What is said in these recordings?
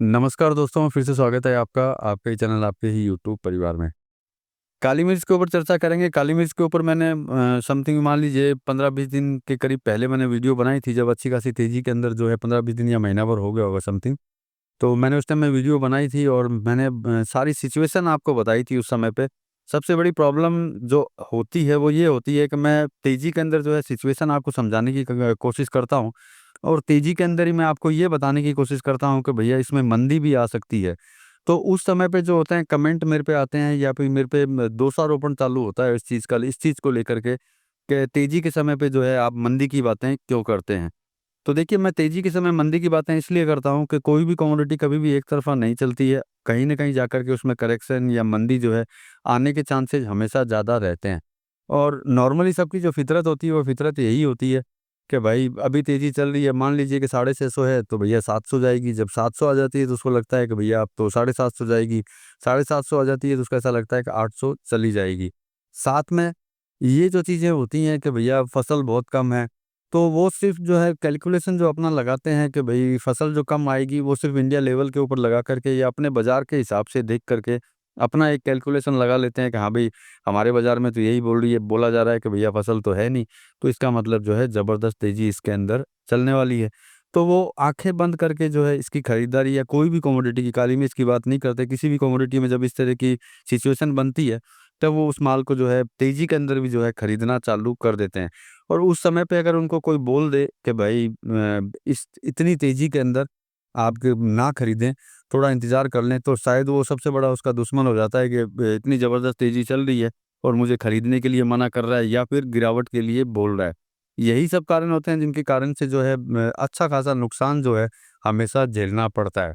नमस्कार दोस्तों, फिर से स्वागत है आपका आपके ही चैनल, आपके ही यूट्यूब परिवार में। काली मिर्च के ऊपर चर्चा करेंगे। काली मिर्च के ऊपर मैंने समथिंग मान लीजिए 15-20 दिन के करीब पहले मैंने वीडियो बनाई थी, जब अच्छी खासी तेज़ी के अंदर जो है 15-20 दिन या महीना भर हो गया होगा समथिंग। तो मैंने उस टाइम में वीडियो बनाई थी और मैंने सारी सिचुएशन आपको बताई थी उस समय पे। सबसे बड़ी प्रॉब्लम जो होती है वो ये होती है कि मैं तेज़ी के अंदर जो है सिचुएशन आपको समझाने की कोशिश करता हूँ और तेज़ी के अंदर ही मैं आपको ये बताने की कोशिश करता हूँ कि भैया इसमें मंदी भी आ सकती है। तो उस समय पे जो होते हैं कमेंट मेरे पे आते हैं या फिर मेरे पे दोषारोपण चालू होता है इस चीज़ को लेकर के कि तेज़ी के समय पे जो है आप मंदी की बातें क्यों करते हैं? तो देखिए, मैं तेज़ी के समय मंदी की बातें इसलिए करता हूँ कि कोई भी कमोडिटी कभी भी एक तरफ़ा नहीं चलती है। कहीं न कहीं जाकर के उसमें करेक्शन या मंदी जो है आने के चांसेज़ हमेशा ज़्यादा रहते हैं। और नॉर्मली सबकी जो फ़ितरत होती है वो फ़ितरत यही होती है कि भाई अभी तेज़ी चल रही है, मान लीजिए कि 650 है तो भैया 700 जाएगी। जब 700 आ जाती है तो उसको लगता है कि भैया अब तो 750 जाएगी। 750 आ जाती है तो उसको ऐसा लगता है कि 800 चली जाएगी। साथ में ये जो चीज़ें होती हैं कि भैया फसल बहुत कम है, तो वो सिर्फ़ जो है कैलकुलेशन जो अपना लगाते हैं कि भई फसल जो कम आएगी वो सिर्फ़ इंडिया लेवल के ऊपर लगा कर के या अपने बाज़ार के हिसाब से देख कर के अपना एक कैलकुलेशन लगा लेते हैं कि हाँ भई, हमारे बाज़ार में तो यही बोला जा रहा है कि भैया फसल तो है नहीं, तो इसका मतलब जो है ज़बरदस्त तेज़ी इसके अंदर चलने वाली है। तो वो आँखें बंद करके जो है इसकी खरीदारी या कोई भी कमोडिटी की, काली मिर्च की बात नहीं करते, किसी भी कमोडिटी में जब इस तरह की सिचुएशन बनती है, तब वो उस माल को जो है तेज़ी के अंदर भी जो है खरीदना चालू कर देते हैं। और उस समय पे अगर उनको कोई बोल दे कि भाई इस इतनी तेज़ी के अंदर आप ना खरीदें, थोड़ा इंतज़ार कर लें, तो शायद वो सबसे बड़ा उसका दुश्मन हो जाता है कि इतनी ज़बरदस्त तेज़ी चल रही है और मुझे खरीदने के लिए मना कर रहा है या फिर गिरावट के लिए बोल रहा है। यही सब कारण होते हैं जिनके कारण से जो है अच्छा खासा नुकसान जो है हमेशा झेलना पड़ता है।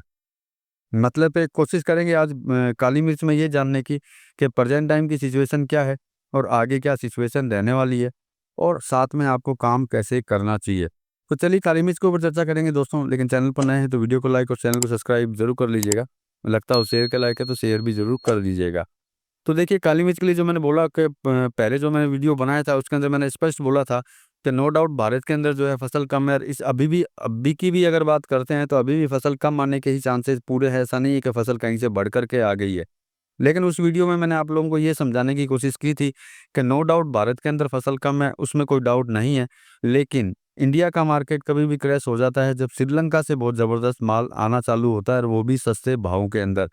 मतलब पे कोशिश करेंगे आज काली मिर्च में ये जानने की कि प्रेज़ेंट टाइम की सिचुएशन क्या है और आगे क्या सिचुएशन रहने वाली है और साथ में आपको काम कैसे करना चाहिए। तो चलिए काली मिर्च के ऊपर चर्चा करेंगे दोस्तों, लेकिन चैनल पर नए हैं तो वीडियो को लाइक और चैनल को सब्सक्राइब ज़रूर कर लीजिएगा। लगता हो शेयर के लायक है तो शेयर भी ज़रूर कर दीजिएगा। तो देखिए, काली मिर्च के लिए जो मैंने बोला कि पहले जो मैंने वीडियो बनाया था उसके अंदर मैंने स्पष्ट बोला था कि नो डाउट भारत के अंदर जो है फसल कम है और इस अभी की भी अगर बात करते हैं तो अभी भी फसल कम आने के ही चांसेस पूरे हैं, ऐसा नहीं है कि फसल कहीं से बढ़ कर के आ गई है। लेकिन उस वीडियो में मैंने आप लोगों को ये समझाने की कोशिश की थी कि नो डाउट भारत के अंदर फसल कम है, उसमें कोई डाउट नहीं है। लेकिन इंडिया का मार्केट कभी भी क्रैश हो जाता है जब श्रीलंका से बहुत ज़बरदस्त माल आना चालू होता है और वो भी सस्ते भावों के अंदर।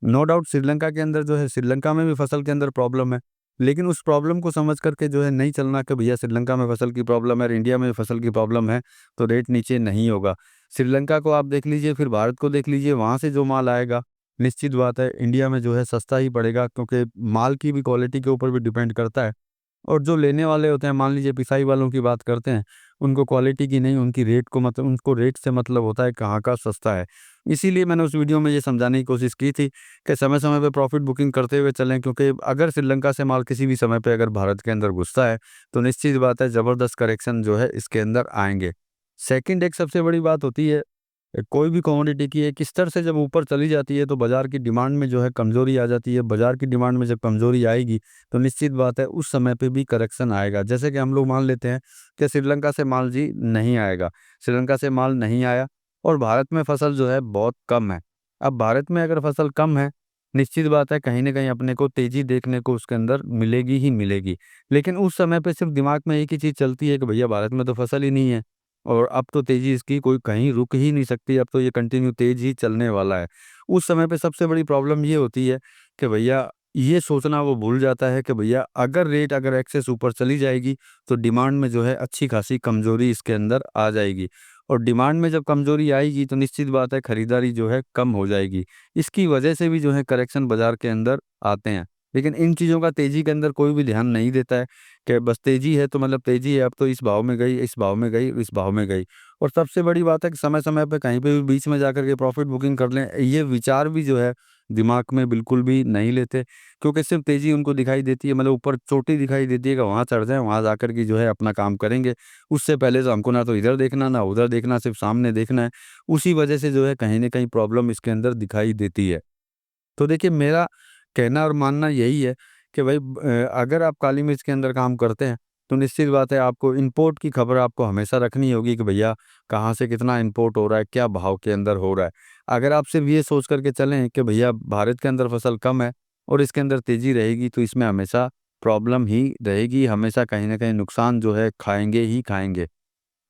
नो डाउट श्रीलंका के अंदर जो है श्रीलंका में भी फसल के अंदर प्रॉब्लम है। लेकिन उस प्रॉब्लम को समझ कर के जो है नहीं चलना कि भैया श्रीलंका में फसल की प्रॉब्लम है और इंडिया में फसल की प्रॉब्लम है, तो रेट नीचे नहीं होगा। श्रीलंका को आप देख लीजिए, फिर भारत को देख लीजिए, वहाँ से जो माल आएगा निश्चित बात है इंडिया में जो है सस्ता ही पड़ेगा, क्योंकि माल की भी क्वालिटी के ऊपर भी डिपेंड करता है। और जो लेने वाले होते हैं, मान लीजिए पिसाई वालों की बात करते हैं, उनको क्वालिटी की नहीं, उनकी रेट को मतलब उनको रेट से मतलब होता है कहाँ का सस्ता है। इसीलिए मैंने उस वीडियो में ये समझाने की कोशिश की थी कि समय-समय पे प्रॉफ़िट बुकिंग करते हुए चलें, क्योंकि अगर श्रीलंका से माल किसी भी समय पे अगर भारत के अंदर घुसता है, तो निश्चित बात है ज़बरदस्त करेक्शन जो है इसके अंदर आएँगे। सेकंड एक सबसे बड़ी बात होती है, कोई भी कमोडिटी की एक स्तर से जब ऊपर चली जाती है तो बाज़ार की डिमांड में जो है कमज़ोरी आ जाती है। बाज़ार की डिमांड में जब कमज़ोरी आएगी तो निश्चित बात है उस समय पे भी करेक्शन आएगा। जैसे कि हम लोग मान लेते हैं कि श्रीलंका से माल जी नहीं आएगा, श्रीलंका से माल नहीं आया और भारत में फसल जो है बहुत कम है। अब भारत में अगर फसल कम है, निश्चित बात है कहीं न कहीं अपने को तेज़ी देखने को उसके अंदर मिलेगी ही मिलेगी। लेकिन उस समय पे सिर्फ़ दिमाग में एक ही चीज़ चलती है कि भैया भारत में तो फसल ही नहीं है और अब तो तेज़ी इसकी कोई कहीं रुक ही नहीं सकती, अब तो ये कंटिन्यू तेज़ ही चलने वाला है। उस समय पे सबसे बड़ी प्रॉब्लम ये होती है कि भैया ये सोचना वो भूल जाता है कि भैया अगर एक्सेस ऊपर चली जाएगी, तो डिमांड में जो है अच्छी खासी कमज़ोरी इसके अंदर आ जाएगी और डिमांड में जब कमज़ोरी आएगी तो निश्चित बात है खरीदारी जो है कम हो जाएगी। इसकी वजह से भी जो है करेक्शन बाज़ार के अंदर आते हैं। लेकिन इन चीज़ों का तेज़ी के अंदर कोई भी ध्यान नहीं देता है कि बस तेज़ी है तो मतलब तेज़ी है, अब तो इस भाव में गई, इस भाव में गई, इस भाव में गई। और सबसे बड़ी बात है कि समय-समय पे कहीं पे भी बीच में जाकर के प्रॉफ़िट बुकिंग कर लें, ये विचार भी जो है दिमाग में बिल्कुल भी नहीं लेते, क्योंकि सिर्फ़ तेज़ी उनको दिखाई देती है, मतलब ऊपर चोटी दिखाई देती है कि वहाँ चढ़ जाएँ, वहाँ जाकर के जो है अपना काम करेंगे। उससे पहले तो हमको ना तो इधर देखना, ना उधर देखना, सिर्फ़ सामने देखना है। उसी वजह से जो है कहीं न कहीं प्रॉब्लम इसके अंदर दिखाई देती है। तो देखिए, मेरा कहना और मानना यही है कि भाई अगर आप काली मिर्च के अंदर काम करते हैं, तो निश्चित बात है आपको इंपोर्ट की खबर आपको हमेशा रखनी होगी कि भैया कहाँ से कितना इंपोर्ट हो रहा है, क्या भाव के अंदर हो रहा है। अगर आप सिर्फ ये सोच करके चलें कि भैया भारत के अंदर फसल कम है और इसके अंदर तेज़ी रहेगी, तो इसमें हमेशा प्रॉब्लम ही रहेगी, हमेशा कहीं न कहीं नुकसान जो है खाएँगे ही खाएँगे।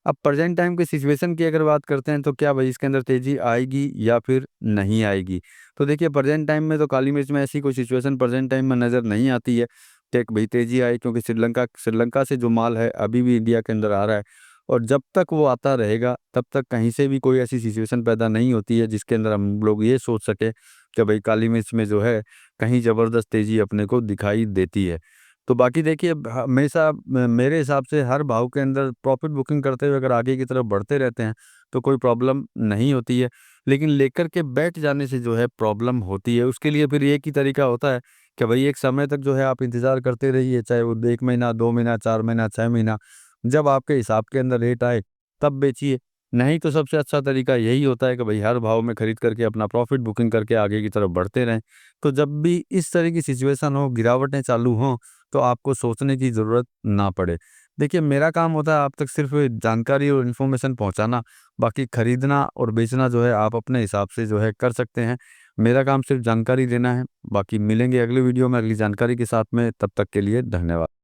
अब प्रेजेंट टाइम की सिचुएशन की अगर बात करते हैं तो क्या भाई इसके अंदर तेज़ी आएगी या फिर नहीं आएगी? तो देखिए प्रेजेंट टाइम में तो काली मिर्च में ऐसी कोई सिचुएशन प्रेजेंट टाइम में नज़र नहीं आती है कि भाई तेज़ी आए, क्योंकि श्रीलंका से जो माल है अभी भी इंडिया के अंदर आ रहा है और जब तक वो आता रहेगा तब तक कहीं से भी कोई ऐसी सिचुएशन पैदा नहीं होती है जिसके अंदर हम लोग ये सोच सकें कि भाई काली मिर्च में जो है कहीं ज़बरदस्त तेज़ी अपने को दिखाई देती है। तो बाकी देखिए हमेशा मेरे हिसाब से हर भाव के अंदर प्रॉफिट बुकिंग करते हुए अगर आगे की तरफ बढ़ते रहते हैं तो कोई प्रॉब्लम नहीं होती है। लेकिन लेकर के बैठ जाने से जो है प्रॉब्लम होती है। उसके लिए फिर एक ही तरीका होता है कि भाई एक समय तक जो है आप इंतज़ार करते रहिए, चाहे वो 1 महीना, 2 महीना, 4 महीना, 6 महीना। जब आपके हिसाब के अंदर रेट आए तब बेचिए। नहीं तो सबसे अच्छा तरीका यही होता है कि भाई हर भाव में खरीद करके अपना प्रॉफिट बुकिंग करके आगे की तरफ बढ़ते रहें। तो जब भी इस तरह की सिचुएशन हो, गिरावटें चालू हों, तो आपको सोचने की ज़रूरत ना पड़े। देखिए मेरा काम होता है आप तक सिर्फ़ जानकारी और इन्फॉर्मेशन पहुँचाना, बाकी खरीदना और बेचना जो है आप अपने हिसाब से जो है कर सकते हैं। मेरा काम सिर्फ़ जानकारी देना है, बाकी मिलेंगे अगले वीडियो में अगली जानकारी के साथ में, तब तक के लिए धन्यवाद।